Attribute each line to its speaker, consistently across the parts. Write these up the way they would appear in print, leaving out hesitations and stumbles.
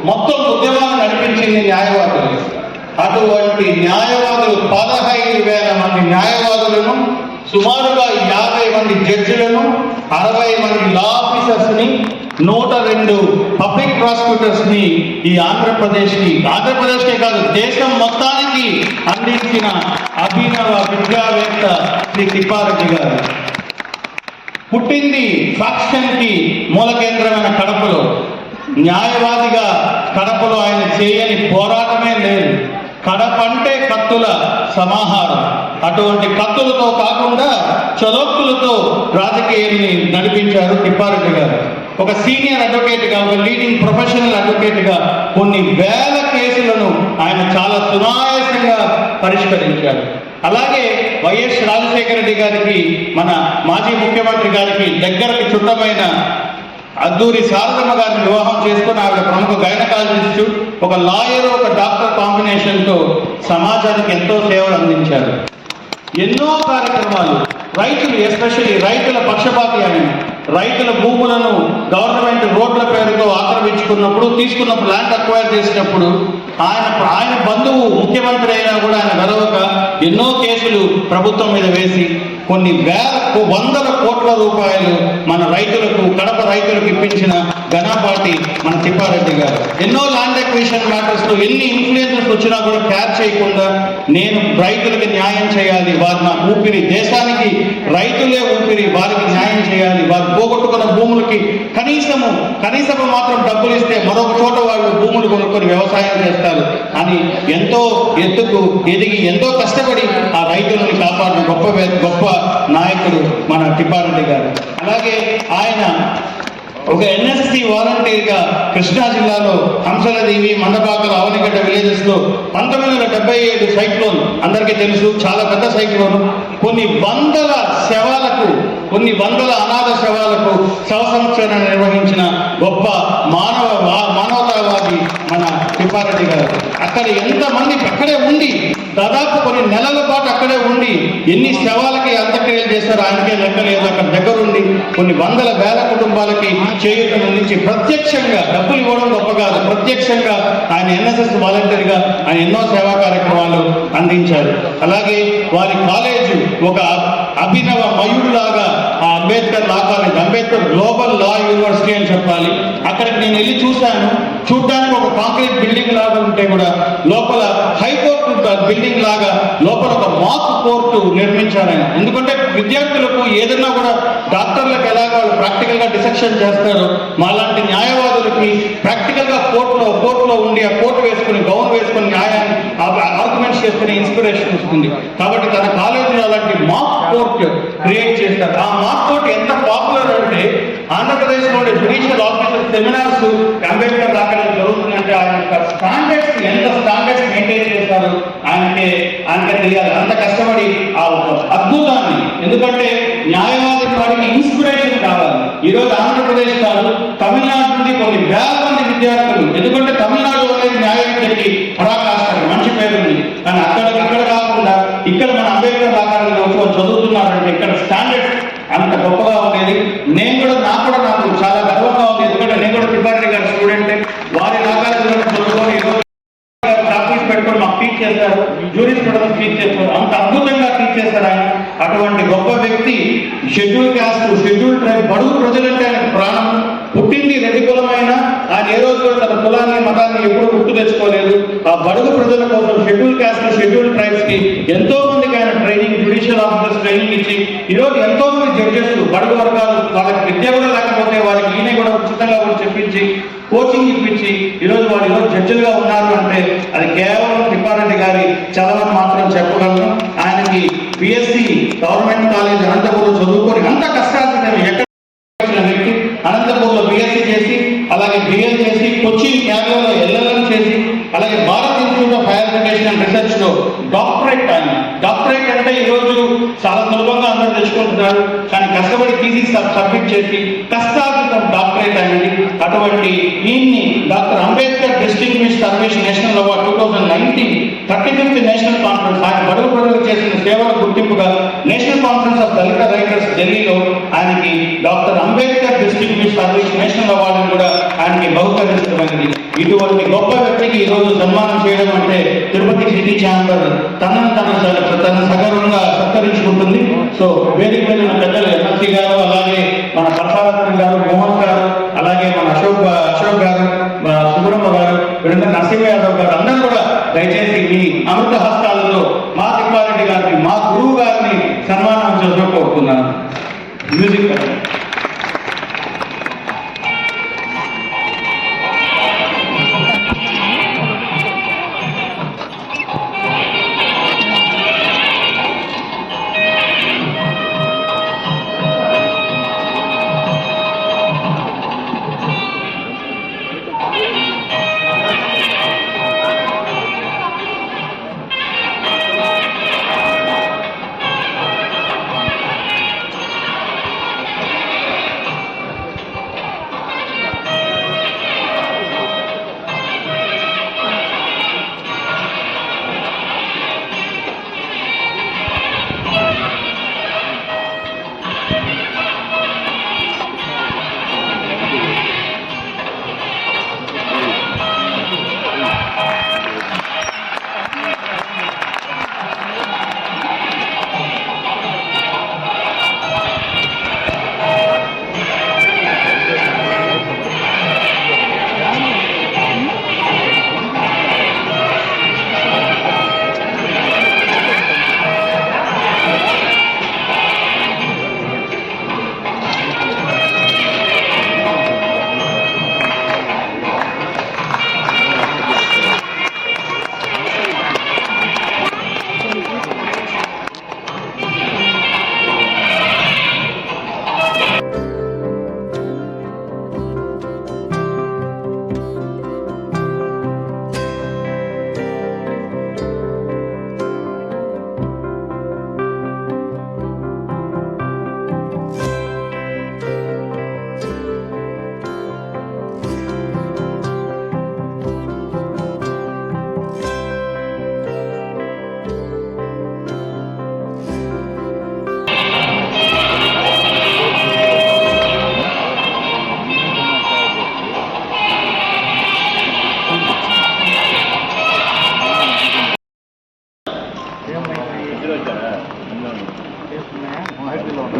Speaker 1: మొత్తం ఉద్యమాన్ని నడిపించింది న్యాయవాదులు. అటువంటి న్యాయవాదులు 15,000 మంది న్యాయవాదులను, సుమారుగా 50 మంది జడ్జిలను, 60 మంది లా ఆఫీసర్స్ని, 102 పబ్లిక్ ప్రాసిక్యూటర్స్ని ఈ ఆంధ్రప్రదేశ్కే కాదు దేశం మొత్తానికి అందించిన అభినవ విద్యావేత్త శ్రీ తిప్పారెడ్డి గారు. పుట్టింది ఫ్యాక్షన్కి మూల కేంద్రమైన కడపలో. న్యాయవాదిగా కడపలో ఆయన చేయని పోరాటమే లేదు. కడప అంటే కత్తుల సమాహారం. అటువంటి కత్తులతో కాకుండా చలోక్తులతో రాజకీయాన్ని నడిపించారు తిప్పారెడ్డి గారు. ఒక సీనియర్ అడ్వకేట్గా, ఒక లీడింగ్ ప్రొఫెషనల్ అడ్వకేట్గా కొన్ని వేల కేసులను ఆయన చాలా సునాయాసంగా పరిష్కరించారు. అలాగే వైఎస్ రాజశేఖర రెడ్డి గారికి, మన మాజీ ముఖ్యమంత్రి గారికి దగ్గరకు చుట్టమైన అద్దూరి శారదమ్మ గారిని వివాహం చేసుకుని ఆవిడ ప్రముఖ గైనకాలజిస్టు, ఒక లాయర్, ఒక డాక్టర్ కాంబినేషన్తో సమాజానికి ఎంతో సేవలు అందించారు. ఎన్నో కార్యక్రమాలు, రైతులు, ఎస్పెషల్లీ రైతుల పక్షపాతి ఆయన. రైతుల భూములను గవర్నమెంట్ రోడ్ల పేరుతో ఆక్రమించుకున్నప్పుడు, తీసుకున్నప్పుడు, ల్యాండ్ అక్వైర్ చేసినప్పుడు ఆయన బంధువు ముఖ్యమంత్రి అయినా కూడా ఆయన గెలవక ఎన్నో కేసులు ప్రభుత్వం మీద వేసి కొన్ని వందల కోట్ల రూపాయలు మన రైతులకు, కడప రైతులకు ఇప్పించిన ఘనపాటి మన తిప్పారెడ్డి గారు. ఎన్నో ల్యాండ్ అక్విజిషన్ మ్యాటర్స్లో ఎన్ని ఇన్ఫ్లుయెన్సెస్ వచ్చినా కూడా క్యాచ్ చేయకుండా నేను రైతులకు న్యాయం చేయాలి, వారు నా ఊపిరి, దేశానికి రైతులే ఊపిరి, వారికి న్యాయం చేయాలి, వారు పోగొట్టుకున్న భూములకి కనీసము మాత్రం డబ్బులు ఇస్తే మరొక చోట వాళ్ళు భూములు కొనుక్కొని వ్యవసాయం చేస్తారు అని ఎంతో ఎత్తుకు ఎదిగి ఎంతో కష్టపడి ఆ రైతులను కాపాడిన గొప్ప నాయకుడు మన తిప్పారెడ్డి గారు. అలాగే ఆయన ఒక ఎన్ఎస్సి వాలంటీర్గా కృష్ణా జిల్లాలో హంసలదేవి, మందపాకల, అవనిగడ్డ విలేజెస్లో 1977 సైక్లోన్ అందరికీ తెలుసు, చాలా పెద్ద సైక్లోన్. కొన్ని వందల అనాథ శవాలకు శవ సంస్కరణ నిర్వహించిన గొప్ప మానవతావాది మన తిప్పారెడ్డి గారు. అక్కడ ఎంతమంది అక్కడే ఉండి, దాదాపు కొన్ని నెలల పాటు అక్కడే ఉండి ఎన్ని శవాలకి అంత్యక్రియలు చేశారో ఆయనకే లెక్కలేదు. అక్కడ దగ్గరుండి కొన్ని వందల వేల కుటుంబాలకి చేయూతను అందించి ప్రత్యక్షంగా, డబ్బులు ఇవ్వడం గొప్ప కాదు, ప్రత్యక్షంగా ఆయన ఎన్ఎస్ఎస్ వాలంటీర్గా ఆయన ఎన్నో సేవా కార్యక్రమాలు అందించారు. అలాగే వారి కాలేజు ఒక అభినవ మయూరులాగా ఆ Ambedkar law college, Ambedkar global లా యూనివర్సిటీ అని చెప్పాలి. అక్కడికి నేను వెళ్ళి చూశాను. చూడ్డానికి ఒక కాంక్రీట్ బిల్డింగ్ లాగా ఉంటే కూడా లోపల హైకోర్టు బిల్డింగ్ లాగా లోపల ఒక మాక్ కోర్టు నిర్మించారు ఆయన. ఎందుకంటే విద్యార్థులకు ఏదైనా కూడా డాక్టర్లకు ఎలాగ వాళ్ళు ప్రాక్టికల్గా డిసెక్షన్ చేస్తారో, మాలాంటి న్యాయవాదులకి ప్రాక్టికల్గా కోర్టులో ఉండి ఆ కోర్టు వేసుకుని, గౌన్ వేసుకుని న్యాయాన్ని ఆర్గ్యుమెంట్స్ చేసుకునే ఇన్స్పిరేషన్ వస్తుంది. కాబట్టి తన కాలేజీలో అలాంటి మాక్ కోర్ట్ క్రియేట్ చేస్తారు. ఆ మాక్ కోర్ట్ ఎంత పాపులర్ అంటే ఆంధ్రప్రదేశ్లో ఉండే జ్యుడిషియల్ ఆఫీసర్ సెమినార్స్ అంబేద్కర్ దాఖలు జరుగుతుందంటే ఆయన స్టాండర్డ్స్, ఎంత స్టాండర్డ్స్ మెయింటైన్ చేస్తారు ఆయనకే తెలియాలి. అంత కష్టపడి ఆ అద్భుతాన్ని, ఎందుకంటే న్యాయవాది వారికి ఇన్స్పిరేషన్ కావాలి. ఈరోజు ఆంధ్రప్రదేశ్ కాదు, తమిళనాడు నుండి కొన్ని వేల మంది విద్యార్థులు, ఎందుకంటే తమిళనాడు అనేది న్యాయ విద్యకి పరాకాష్ఠ, మంచి పేరు ఉంది. కానీ అక్కడ కాకుండా ఇక్కడ మన అంబేద్కర్ దాఖలు చదువుతున్నారంటే ఇక్కడ స్టాండర్డ్స్ అంత గొప్పగా ఉండేది. నాకు చాలా గర్వంగా ఉంది, ఎందుకంటే నేను కూడా తిప్పారెడ్డి గారి స్టూడెంటే. వారి దాఖలు చదువుకొని ప్రాక్టీస్ పెట్టుకొని మాకు టీచ్ చేశారు, జ్యూరీస్ పెట్టుకొని టీచ్ చేస్తారు. అంత అద్భుతంగా టీచ్ చేశారు ఆయన. అటువంటి గొప్ప వ్యక్తి, షెడ్యూల్ క్యాస్ట్, షెడ్యూల్ ట్రైబ్, బడుగు ప్రజలంటే ఆయనకు ప్రాణం. పుట్టింది రెడ్డి కులమైనా ఆయన ఏ రోజు కూడా తన కులాన్ని, మతాన్ని ఎప్పుడు గుర్తు తెచ్చుకోలేదు. ఆ బడుగు ప్రజల కోసం, షెడ్యూల్ క్యాస్ట్, షెడ్యూల్ ట్రైబ్స్ కి ఎంతో మందికి ఆయన ట్రైనింగ్, జ్యుడిషియల్ ఆఫీసర్స్ ట్రైనింగ్ ఇచ్చి ఈరోజు ఎంతో మంది జడ్జెస్, బడుగు వర్గాలు, వాళ్ళకి విద్య కూడా లేకపోతే వారికి ఈయన కూడా ఉచితంగా కూడా చెప్పించి కోచింగ్ ఇప్పించి ఈరోజు జడ్జిలుగా ఉన్నారు అంటే అది కేవలం తిప్పారెడ్డి గారి చదవని మాత్రం చెప్పగలను. ఆయనకి బిఎస్సి గవర్నమెంట్ కాలేజ్ అనంతపూర్లో చదువుకొని అంత కష్టాలు ఎక్కడ వ్యక్తి, అనంతపూర్లో బిఎస్సి చేసి, అలాగే బిఎల్ చేసి, కొచ్చిన్ క్యాబినెట్లో ఎల్ఎల్ఎం చేసి, అలాగే Bharat institute of higher education and research లో డాక్టరేట్. డాక్టరేట్ అంటే ఈరోజు చాలా సులభంగా అందరూ తెచ్చుకుంటున్నారు, కానీ కష్టపడి థీసిస్ సబ్మిట్ చేసి కష్టార్జితం డాక్టరేట్ అనేది. అటువంటి ఈయన్ని doctor Ambedkar distinguished service national award 2019 35th national conference ఆయన బడుగు ప్రజలకు చేసిన సేవల గుర్తింపుగా national conference of Dalit writers ఢిల్లీలో ఆయనకి doctor Ambedkar distinguished service national అవార్డును కూడా ఆయనకి బహుకరించడమైనది. ఇటువంటి గొప్ప వ్యక్తికి ఈరోజు సన్మానం చేయడం అంటే తిరుపతి సిటీ ఛాంబర్ తన సగర్వంగా సత్కరించుకుంటుంది. సో వేదిక మీద ఉన్న పెద్దలు ఎమ్మెల్సీ గారు, అలాగే మన పరసారత్నం గారు, మోహన్ గారు, అలాగే మన అశోక్ గారు, మన సుబ్రహ్మ గారు, వీరందరూ నరసింహ యాదవ్ గారు అందరూ కూడా దయచేసి మీ అమృత హస్తాలతో మా తిప్పారెడ్డి గారిని, మా గురువు గారిని సన్మానం చేస్తూ కోరుతున్నాను. మ్యూజిక్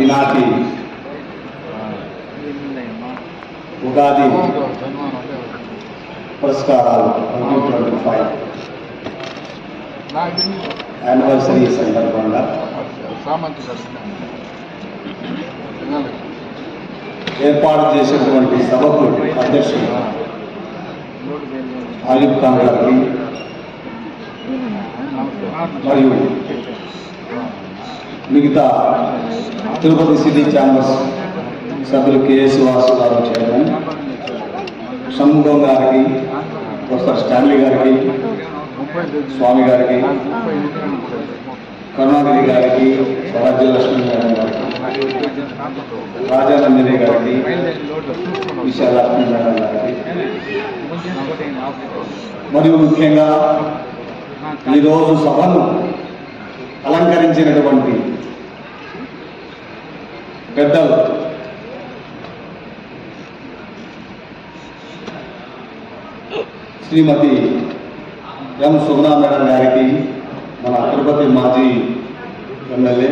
Speaker 2: ఈనాటి ఉగాది పురస్కారాలు 2025 యానివర్సరీ సందర్భంగా ఏర్పాటు చేసినటువంటి సభకు అధ్యక్షులు ఆలిఫ్ ఖాన్ గారికి మరియు మిగతా తిరుపతి సిటీ ఛాంబర్స్ సభ్యులు కేఎస్ వాసు గారు చైర్మన్, షణ్ముఖం గారికి, ప్రొఫెసర్ స్టాన్లీ గారికి, స్వామి గారికి, కరుణాగిరి గారికి, స్వరాజ్యలక్ష్మి మేడం గారికి, రాజానందిని గారికి, విశాలక్ష్మి మేడం గారికి, మరియు ముఖ్యంగా ఈరోజు సభను అలంకరించినటువంటి పెద్దలు శ్రీమతి ఎం సుగుణా మేడం గారికి, మన తిరుపతి మాజీ ఎమ్మెల్యే